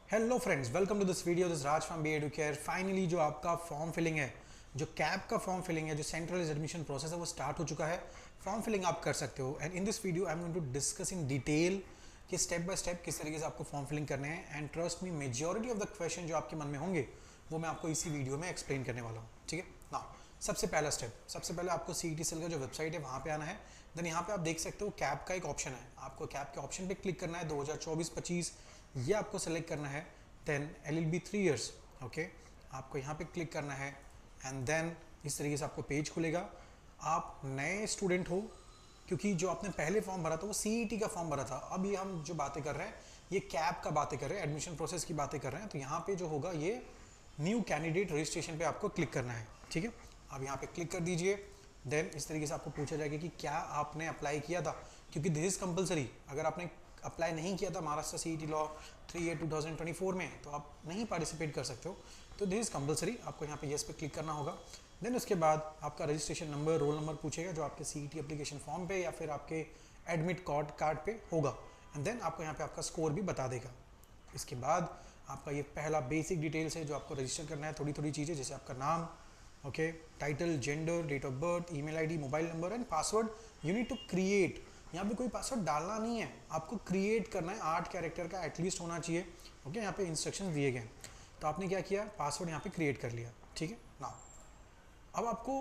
Hello friends, welcome to this video. This Raj from B Educare. Finally जो आपका form filling है, जो cap का फॉर्म फिलिंग है, जो सेंट्रलाइज्ड एडमिशन प्रोसेस है, वो स्टार्ट हो चुका है। फॉर्म फिलिंग आप कर सकते हो and in this video I am going to discuss in detail कि स्टेप बाय स्टेप किस तरीके से आपको फॉर्म फिलिंग करने हैं। And trust me, majority of the question जो आपके मन में होंगे वो मैं आपको इसी वीडियो में एक्सप्लेन करने वाला हूँ। ठीक है ना। सबसे पहला स्टेप, सबसे पहले आपको CET सेल का जो वेबसाइट है वहाँ पे आना है। देन यहाँ पे आप देख सकते हो कैप का एक ऑप्शन है, आपको कैप के ऑप्शन पे क्लिक करना है। 2024-25 ये आपको सेलेक्ट करना है। देन LLB 3 ईयर्स, ओके, आपको यहाँ पे क्लिक करना है एंड देन इस तरीके से आपको पेज खुलेगा। आप नए स्टूडेंट हो क्योंकि जो आपने पहले फॉर्म भरा था वो CET का फॉर्म भरा था। अब ये हम जो बातें कर रहे हैं ये कैप का बातें कर रहे हैं, एडमिशन प्रोसेस की बातें कर रहे हैं। तो यहाँ पे जो होगा ये न्यू कैंडिडेट रजिस्ट्रेशन पे आपको क्लिक करना है। ठीक है, अब यहाँ पे क्लिक कर दीजिए। देन इस तरीके से आपको पूछा जाएगा कि क्या आपने अप्लाई किया था, क्योंकि दिस इज कंपलसरी। अगर आपने अप्लाई नहीं किया था महाराष्ट्र CET लॉ 3/8/2024 में तो आप नहीं पार्टिसिपेट कर सकते हो। तो दिस इज कंपलसरी, आपको यहाँ पे येस पे क्लिक करना होगा। देन उसके बाद आपका रजिस्ट्रेशन नंबर, रोल नंबर पूछेगा जो आपके CET एप्लीकेशन फॉर्म पे या फिर आपके एडमिट कार्ड पे होगा। एंड देन आपको यहाँ पे आपका स्कोर भी बता देगा। इसके बाद आपका ये पहला बेसिक डिटेल्स है जो आपको रजिस्टर करना है। थोड़ी थोड़ी चीज़ें जैसे आपका नाम, okay, title, gender, date of birth, email ID, mobile number and password you need to create. यहाँ पे कोई पासवर्ड डालना नहीं है, आपको क्रिएट करना है। 8 कैरेक्टर का एटलीस्ट होना चाहिए। ओके, यहाँ पे इंस्ट्रक्शन दिए गए। तो आपने क्या किया, पासवर्ड यहाँ पे क्रिएट कर लिया। ठीक है ना। अब आपको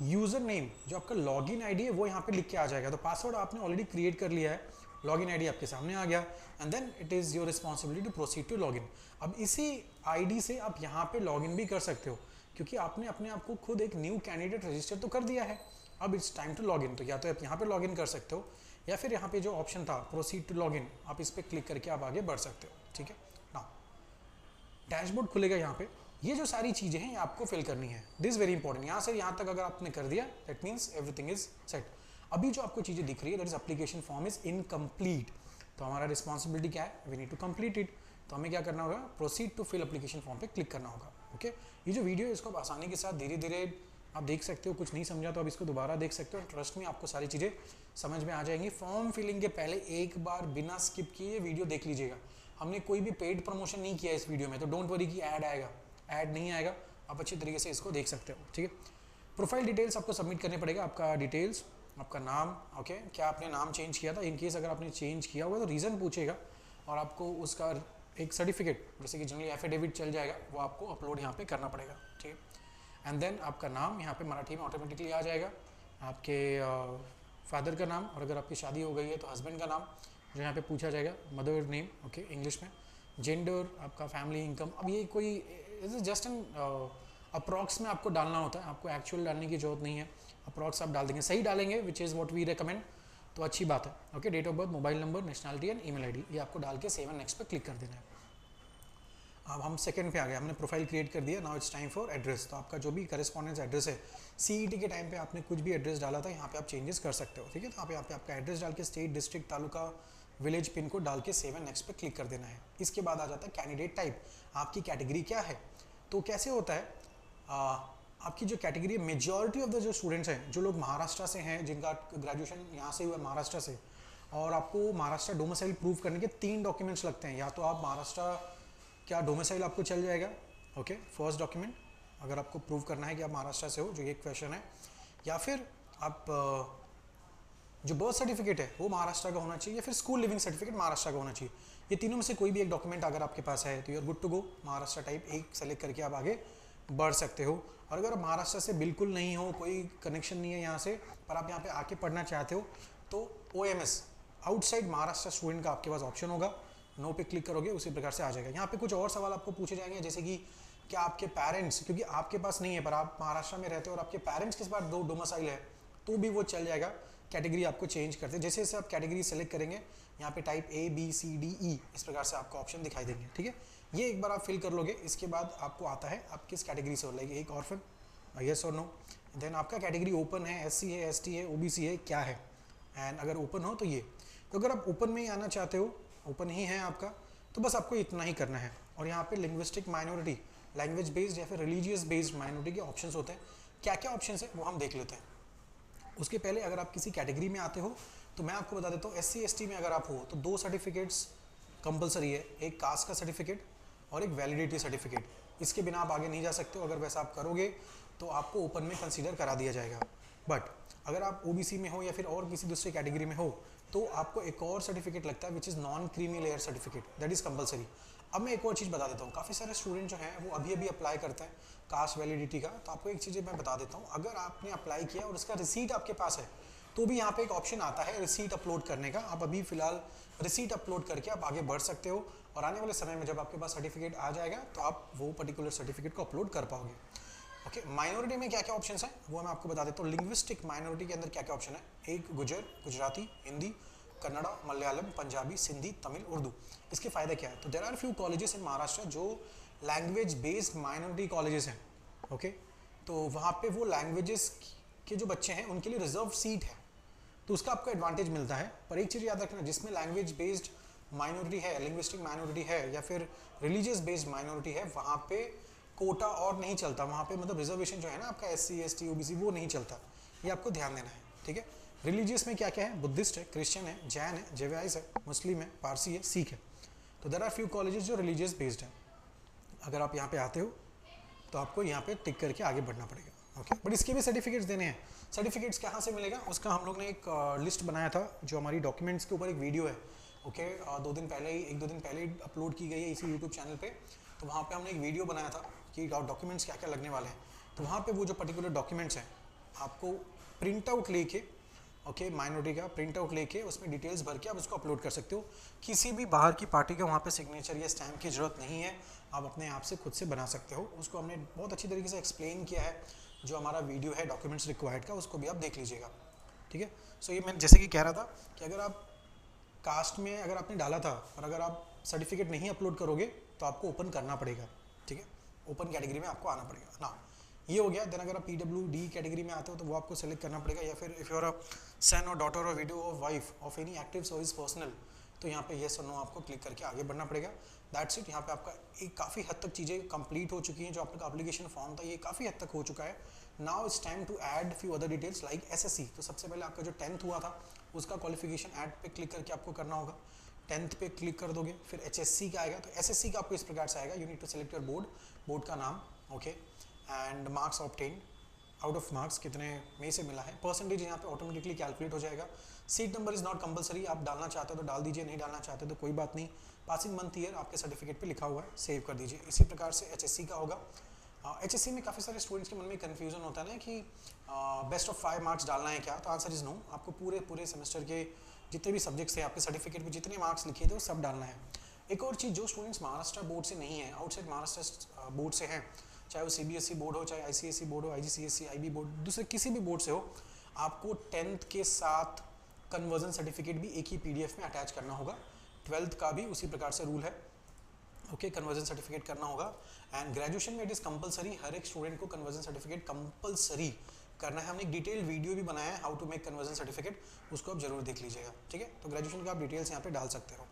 यूज़र नेम जो आपका लॉगिन आईडी है वो यहाँ पे लिख के आ जाएगा। तो पासवर्ड आपने ऑलरेडी क्रिएट कर लिया है, लॉगिन आईडी आपके सामने आ गया and then it is your responsibility to proceed to login. अब इसी आईडी से आप यहाँ पे लॉगिन भी कर सकते हो क्योंकि आपने अपने आप को खुद एक न्यू कैंडिडेट रजिस्टर तो कर दिया है। अब इट्स टाइम टू लॉगिन। तो या तो आप यहाँ पे लॉगिन कर सकते हो या फिर यहाँ पे जो ऑप्शन था प्रोसीड टू लॉगिन, आप इस पर क्लिक करके आप आगे बढ़ सकते हो। ठीक है ना। डैशबोर्ड खुलेगा यहाँ पे। ये जो सारी चीज़ें हैं ये आपको फिल करनी है। This is very important. यहाँ से यहाँ तक अगर आपने कर दिया that means everything is set. अभी जो आपको चीज़ें दिख रही है that is application form is incomplete. तो हमारा रिस्पॉन्सिबिलिटी क्या है, we need to complete it. तो हमें क्या करना होगा, proceed to fill application form पे क्लिक करना होगा। ओके, ये जो वीडियो है इसको आप आसानी के साथ धीरे धीरे आप देख सकते हो। कुछ नहीं समझा तो आप इसको दोबारा देख सकते हो। ट्रस्ट में आपको सारी चीज़ें समझ में आ जाएंगी। फॉर्म फिलिंग के पहले एक बार बिना स्किप किए वीडियो देख लीजिएगा। हमने कोई भी पेड प्रमोशन नहीं किया इस वीडियो में, तो डोंट वरी कि ऐड आएगा, ऐड नहीं आएगा। आप अच्छी तरीके से इसको देख सकते हो। ठीक है, प्रोफाइल डिटेल्स आपको सबमिट करने पड़ेगा। आपका डिटेल्स, आपका नाम, ओके, क्या आपने नाम चेंज किया था, इन केस अगर आपने चेंज किया हुआ तो रीज़न पूछेगा और आपको उसका एक सर्टिफिकेट जैसे कि जनरली एफिडेविट चल जाएगा वो आपको अपलोड यहाँ पे करना पड़ेगा। ठीक है, एंड देन आपका नाम यहाँ पे मराठी में ऑटोमेटिकली आ जाएगा, आपके फादर का नाम, और अगर आपकी शादी हो गई है तो हस्बैंड का नाम जो यहाँ पे पूछा जाएगा, मदर नेम, ओके, इंग्लिश में। जेंडर, आपका फैमिली इनकम। अब ये कोई जस्ट एन अप्रॉक्स में आपको डालना होता है, आपको एक्चुअल डालने की जरूरत नहीं है। अप्रॉक्स आप डाल देंगे, सही डालेंगे which is what we recommend, तो अच्छी बात है। Okay, date of birth, mobile number, nationality and email ID ये आपको डाल के सेव एंड नेक्स्ट पे क्लिक कर देना है। अब हम सेकंड पे आ गए, हमने प्रोफाइल क्रिएट कर दिया। Now it's time for address. तो आपका जो भी करेस्पॉन्डेंस एड्रेस है, CET के टाइम पे आपने कुछ भी एड्रेस डाला था यहाँ पे आप चेंजेस कर सकते हो। ठीक है, तो आप यहाँ पे आपका एड्रेस डाल के state, district, taluka, village, pin code डाल के सेव एंड नेक्स्ट पे क्लिक कर देना है। इसके बाद आ जाता है कैंडिडेट टाइप, आपकी कैटेगरी क्या है। तो कैसे होता है, आपकी जो कैटेगरी, मेजॉरिटी ऑफ द जो स्टूडेंट्स हैं, जो लोग महाराष्ट्र से हैं, जिनका ग्रेजुएशन यहाँ से हुआ महाराष्ट्र से, और आपको महाराष्ट्र डोमिसाइल प्रूव करने के 3 डॉक्यूमेंट्स लगते हैं। या तो आप महाराष्ट्र क्या डोमिसाइल आपको चल जाएगा, ओके, फर्स्ट डॉक्यूमेंट अगर आपको प्रूव करना है कि आप महाराष्ट्र से हो, जो ये क्वेश्चन है, या फिर आप जो बर्थ सर्टिफिकेट है वो महाराष्ट्र का होना चाहिए, या फिर स्कूल लिविंग सर्टिफिकेट महाराष्ट्र का होना चाहिए। ये तीनों में से कोई भी एक डॉक्यूमेंट अगर आपके पास है तो you are good to go. Maharashtra type एक सेलेक्ट करके आप आगे बढ़ सकते हो। और अगर महाराष्ट्र से बिल्कुल नहीं हो, कोई कनेक्शन नहीं है यहाँ से, पर आप यहाँ पे आके पढ़ना चाहते हो, तो OMS आउटसाइड महाराष्ट्र स्टूडेंट का आपके पास ऑप्शन होगा। नो पे क्लिक करोगे उसी प्रकार से आ जाएगा। यहाँ पे कुछ और सवाल आपको पूछे जाएंगे जैसे कि क्या आपके पेरेंट्स, क्योंकि आपके पास नहीं है पर आप महाराष्ट्र में रहते हो और आपके पेरेंट्स के पास 2 डोमिसाइल है तो भी वो चल जाएगा। कैटेगरी आपको चेंज करते, जैसे जैसे आप कैटेगरी सेलेक्ट करेंगे यहाँ पे type A B C D E इस प्रकार से आपको ऑप्शन दिखाई देंगे। ठीक है, ये एक बार आप फिल कर लोगे, इसके बाद आपको आता है आप किस कैटेगरी से हो, लाइक एक ऑर्फन, यस और नो। देन आपका कैटेगरी ओपन है, SC है, ST है, OBC है, क्या है, एंड अगर ओपन हो तो ये। तो अगर आप ओपन में ही आना चाहते हो, ओपन ही है आपका, तो बस आपको इतना ही करना है। और यहाँ पे लिंग्विस्टिक माइनॉरिटी, लैंग्वेज बेस्ड या फिर रिलीजियस बेस्ड माइनॉरिटी के ऑप्शंस होते हैं। क्या क्या ऑप्शंस है वो हम देख लेते हैं। उसके पहले अगर आप किसी कैटेगरी में आते हो तो मैं आपको बता देता हूँ, SC ST में अगर आप हो तो 2 सर्टिफिकेट्स कंपलसरी है। एक कास्ट का सर्टिफिकेट और एक वैलिडिटी सर्टिफिकेट। इसके बिना आप आगे नहीं जा सकते हो। अगर वैसा आप करोगे तो आपको ओपन में कंसीडर करा दिया जाएगा। बट अगर आप ओबीसी में हो या फिर और किसी दूसरी कैटेगरी में हो तो आपको एक और सर्टिफिकेट लगता है which is non creamy layer certificate, that is compulsory. अब मैं एक और चीज़ बता देता हूँ, काफ़ी सारे स्टूडेंट जो हैं वो अभी अभी अप्लाई करते हैं कास्ट वैलिडिटी का। तो आपको एक चीज़ मैं बता देता हूँ, अगर आपने अप्लाई किया और उसका रिसीट आपके पास है तो भी यहाँ पे एक ऑप्शन आता है रिसीट अपलोड करने का। आप अभी फिलहाल रिसीट अपलोड करके आप आगे बढ़ सकते हो और आने वाले समय में जब आपके पास सर्टिफिकेट आ जाएगा तो आप वो पर्टिकुलर सर्टिफिकेट को अपलोड कर पाओगे। ओके, माइनॉरिटी में क्या क्या ऑप्शंस हैं वो मैं आपको बता देता हूँ। लिंग्विस्टिक माइनॉरिटी के अंदर क्या क्या ऑप्शन है, एक गुजराती, हिंदी, कन्नड़ा, मलयालम, पंजाबी, सिंधी, तमिल, उर्दू। इसके फायदे क्या है, तो there are few colleges in Maharashtra जो लैंग्वेज बेस्ड माइनॉरिटी कॉलेजेस हैं। ओके, तो वहाँ पे वो लैंग्वेजेस के जो बच्चे हैं उनके लिए रिजर्व सीट है, तो उसका आपको एडवांटेज मिलता है। पर एक चीज़ याद रखना, जिसमें लैंग्वेज बेस्ड माइनॉरिटी है, लिंग्विस्टिक माइनॉरिटी है या फिर रिलीजियस बेस्ड माइनॉरिटी है, वहाँ पे कोटा और नहीं चलता। वहाँ पे मतलब रिजर्वेशन जो है ना आपका SC ST OBC वो नहीं चलता, ये आपको ध्यान देना है। ठीक है, रिलीजियस में क्या क्या है, बुद्धिस्ट है, क्रिश्चियन है, जैन है, जेवाइस है, मुस्लिम है, पारसी है, सिख है। तो देयर आर फ्यू कॉलेजेस जो रिलीजियस बेस्ड है। अगर आप यहाँ पे आते हो तो आपको यहाँ पे टिक करके आगे बढ़ना पड़ेगा। ओके, बट इसके भी सर्टिफिकेट्स देने हैं। सर्टिफिकेट्स कहाँ से मिलेगा उसका हम लोग ने एक लिस्ट बनाया था, जो हमारी डॉक्यूमेंट्स के ऊपर एक वीडियो है। ओके, एक दो दिन पहले ही अपलोड की गई है इसी यूट्यूब चैनल पे। तो वहाँ पे हमने एक वीडियो बनाया था कि डॉक्यूमेंट्स क्या क्या लगने वाले हैं। तो वहाँ पे वो जो पर्टिकुलर डॉक्यूमेंट्स हैं आपको प्रिंट आउट लेके, ओके, माइनॉरिटी का प्रिंट आउट लेके उसमें डिटेल्स भर के आप उसको अपलोड कर सकते हो। किसी भी बाहर की पार्टी का वहाँ पे सिग्नेचर या स्टैम्प की ज़रूरत नहीं है, आप अपने आप से खुद से बना सकते हो। उसको हमने बहुत अच्छी तरीके से एक्सप्लेन किया है, जो हमारा वीडियो है डॉक्यूमेंट्स रिक्वायर्ड का, उसको भी आप देख लीजिएगा। ठीक है, सो ये मैं जैसे कि कह रहा था कि अगर आप कास्ट में अगर आपने डाला था और अगर आप सर्टिफिकेट नहीं अपलोड करोगे तो आपको ओपन करना पड़ेगा। ठीक है, ओपन कैटेगरी में आपको आना पड़ेगा ना। ये हो गया। देन अगर आप PWD कैटेगरी में आते हो तो वो आपको सेलेक्ट करना पड़ेगा, या फिर इफ़ यू आर अ सन और डॉटर और विडो और wife of any active service personal, तो यहाँ पे येस और नो आपको क्लिक करके आगे बढ़ना पड़ेगा। That's it. यहाँ पे आपका एक काफ़ी हद तक चीज़ें कंप्लीट हो चुकी हैं। जो आपका एप्लीकेशन फॉर्म था ये काफ़ी हद तक हो चुका है। Now it's time to add few other details like SSC। तो सबसे पहले आपका जो 10th हुआ था उसका क्वालिफिकेशन ऐड पे क्लिक करके आपको करना होगा। 10th पे क्लिक कर दोगे, फिर HSC का आएगा। तो SSC का आपको इस प्रकार से आएगा, you need to select your board का नाम, okay, and marks obtain, out of marks कितने में से मिला है, परसेंटेज यहाँ पे ऑटोमेटिकली कैलकुलेट हो जाएगा। Seat number is not compulsory, आप डालना चाहते हो तो डाल दीजिए, नहीं डालना चाहते तो कोई बात नहीं। पासिंग मंथ ईयर आपके सर्टिफिकेट पे लिखा हुआ है, सेव कर दीजिए। इसी प्रकार से HSC का होगा। HSC में काफ़ी सारे स्टूडेंट्स के मन में कन्फ्यूजन होता है ना कि बेस्ट ऑफ 5 मार्क्स डालना है क्या, तो आंसर इज़ नो। आपको पूरे सेमेस्टर के जितने भी सब्जेक्ट्स थे आपके सर्टिफिकेट में जितने मार्क्स लिखे थे वो सब डालना है। एक और चीज़, जो स्टूडेंट्स महाराष्ट्र बोर्ड से नहीं है, आउटसाइड महाराष्ट्र बोर्ड से हैं, चाहे वो CBSE बोर्ड हो, चाहे ICSE बोर्ड हो, IGCSE IB बोर्ड, दूसरे किसी भी बोर्ड से हो, आपको 10th के साथ कन्वर्जन सर्टिफिकेट भी एक ही PDF में अटैच करना होगा। 12th का भी उसी प्रकार से रूल है, ओके, कन्वर्जन सर्टिफिकेट करना होगा। एंड ग्रेजुएशन में इट इज़ कंपलसरी, हर एक स्टूडेंट को कन्वर्जन सर्टिफिकेट कंपलसरी करना है। हमने एक डिटेल वीडियो भी बनाया है how to make conversion certificate, उसको आप जरूर देख लीजिएगा। ठीक है, तो ग्रेजुएशन का आप डिटेल्स यहाँ पे डाल सकते हो।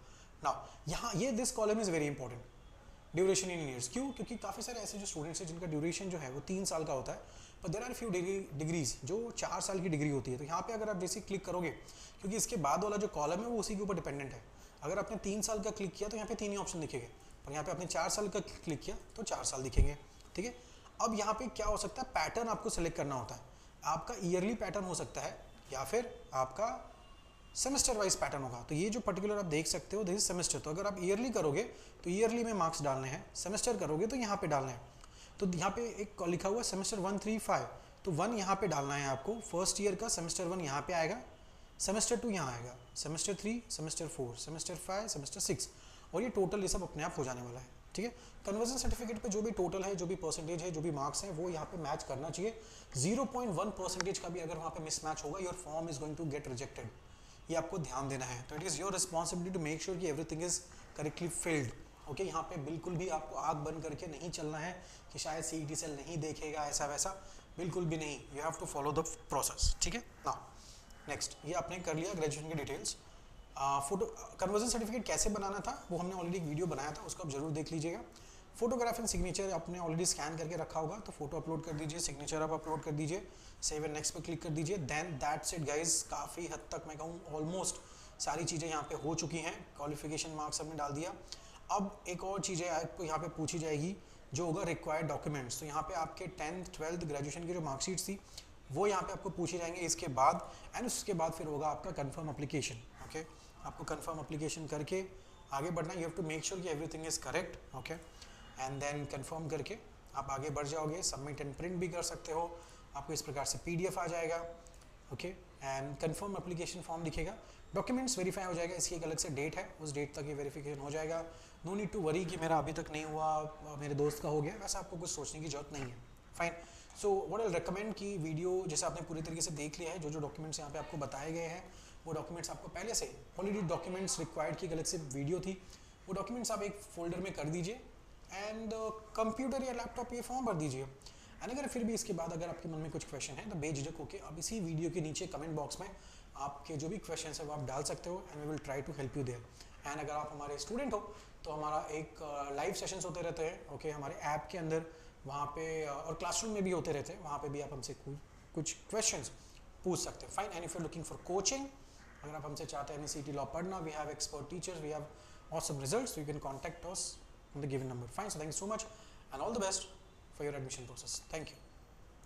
नाउ यहाँ ये this column is very important, duration in years. क्यों? क्योंकि काफ़ी सारे ऐसे जो स्टूडेंट्स हैं जिनका ड्यूरेशन जो है वो 3 साल का होता है, पर देर आर फ्यू डिग्रीज जो 4 साल की डिग्री होती है। तो यहाँ पे अगर आप जैसे क्लिक करोगे, क्योंकि इसके बाद वाला जो कॉलम है वो उसी के ऊपर डिपेंडेंट है। अगर आपने 3 साल का क्लिक किया तो यहाँ पे 3 ही ऑप्शन दिखेंगे, पर यहाँ पे आपने 4 साल का क्लिक किया तो 4 साल दिखेंगे। ठीक है, अब यहाँ पे क्या हो सकता है, पैटर्न आपको सेलेक्ट करना होता है। आपका ईयरली पैटर्न हो सकता है या फिर आपका सेमेस्टर वाइज पैटर्न होगा। तो ये जो पर्टिकुलर आप देख सकते हो दिस इज सेमेस्टर। तो अगर आप ईयरली करोगे तो ईयरली में मार्क्स डालने हैं, सेमेस्टर करोगे तो यहाँ पे डालने हैं। तो यहाँ पे एक लिखा हुआ है सेमेस्टर 1, 3, 5, तो 1 यहाँ पे डालना है आपको। फर्स्ट ईयर का सेमेस्टर 1 यहाँ पे आएगा, सेमेस्टर 2 यहाँ आएगा, सेमेस्टर 3, सेमेस्टर 4, सेमेस्टर 5, सेमेस्टर 6, और ये टोटल ये सब अपने आप हो जाने वाला है। ठीक है, कन्वर्जन सर्टिफिकेट पे जो भी टोटल है, जो भी परसेंटेज है, जो भी मार्क्स है, वो यहाँ पे मैच करना चाहिए। 0.1% का भी अगर वहाँ पे मिसमैच होगा, your form is going to get rejected. ये आपको ध्यान देना है। तो it is your responsibility to make sure कि everything is correctly filled. Okay, यहाँ पे बिल्कुल भी आपको आग बंद करके नहीं चलना है कि शायद CET सेल नहीं देखेगा, ऐसा वैसा बिल्कुल भी नहीं। You have to follow the process. ठीक है ना, नेक्स्ट ये आपने कर लिया ग्रेजुएशन की डिटेल्स। फोटो कन्वर्जन सर्टिफिकेट कैसे बनाना था वो हमने ऑलरेडी एक वीडियो बनाया था, उसको आप जरूर देख लीजिएगा। फोटोग्राफ एंड सिग्नेचर आपने ऑलरेडी स्कैन करके रखा होगा, तो फोटो अपलोड कर दीजिए, सिग्नेचर आप अपलोड कर दीजिए, सेव एंड नेक्स्ट पे क्लिक कर दीजिए। Then that's it guys. काफ़ी हद तक मैं कहूँ ऑलमोस्ट सारी चीज़ें यहाँ पे हो चुकी हैं। क्वालिफिकेशन मार्क्स हमने डाल दिया। अब एक और चीज़ है आपको यहाँ पे पूछी जाएगी, जो होगा रिक्वायर्ड डॉक्यूमेंट्स। तो यहाँ पे आपके 10th 12th ग्रेजुएशन की जो मार्कशीट्स थी वो यहाँ पे आपको पूछी जाएंगे इसके बाद, एंड उसके बाद फिर होगा आपका कंफर्म एप्लीकेशन। ओके, आपको कंफर्म एप्लीकेशन करके आगे बढ़ना, you have to make sure कि everything is correct. Okay, and then confirm करके आप आगे बढ़ जाओगे। सबमिट एंड प्रिंट भी कर सकते हो, आपको इस प्रकार से PDF आ जाएगा। Okay, and confirm application form दिखेगा, डॉक्यूमेंट्स वेरीफाई हो जाएगा, इसकी एक अलग से डेट है, उस डेट तक ये वेरिफिकेशन हो जाएगा। नो नीड टू वरी कि मेरा अभी तक नहीं हुआ, मेरे दोस्त का हो गया, वैसा आपको कुछ सोचने की जरूरत नहीं है। Fine. So what I recommend कि वीडियो जैसे आपने पूरी तरीके से देख लिया है, जो जो डॉक्यूमेंट्स यहाँ पे आपको बताए गए हैं वो डॉक्यूमेंट्स आपको पहले से ऑलरेडी डॉक्यूमेंट्स रिक्वायर्ड की एक अलग से वीडियो थी, वो डॉक्यूमेंट्स आप एक फोल्डर में कर दीजिए एंड कंप्यूटर या लैपटॉप पे फॉर्म भर दीजिए। एंड अगर फिर भी इसके बाद अगर आपके मन में कुछ क्वेश्चन है तो बेझिझक होकर आप इसी वीडियो के नीचे कमेंट बॉक्स में आपके जो भी क्वेश्चन है वो आप डाल सकते हो, and we will try to help you there. And अगर आप हमारे स्टूडेंट हो तो हमारा एक लाइव सेशंस होते रहते हैं, ओके, हमारे ऐप के अंदर, वहाँ पे और क्लासरूम में भी होते रहते हैं, वहाँ पे भी आप हमसे कुछ क्वेश्चंस पूछ सकते हैं। Fine. And if you are looking for coaching, अगर आप हमसे चाहते हैं NCT लॉ पढ़ना, we have expert teachers, we have awesome results, so you can contact us on the given number. Fine. So thank you so much and all the best for your admission process. Thank you.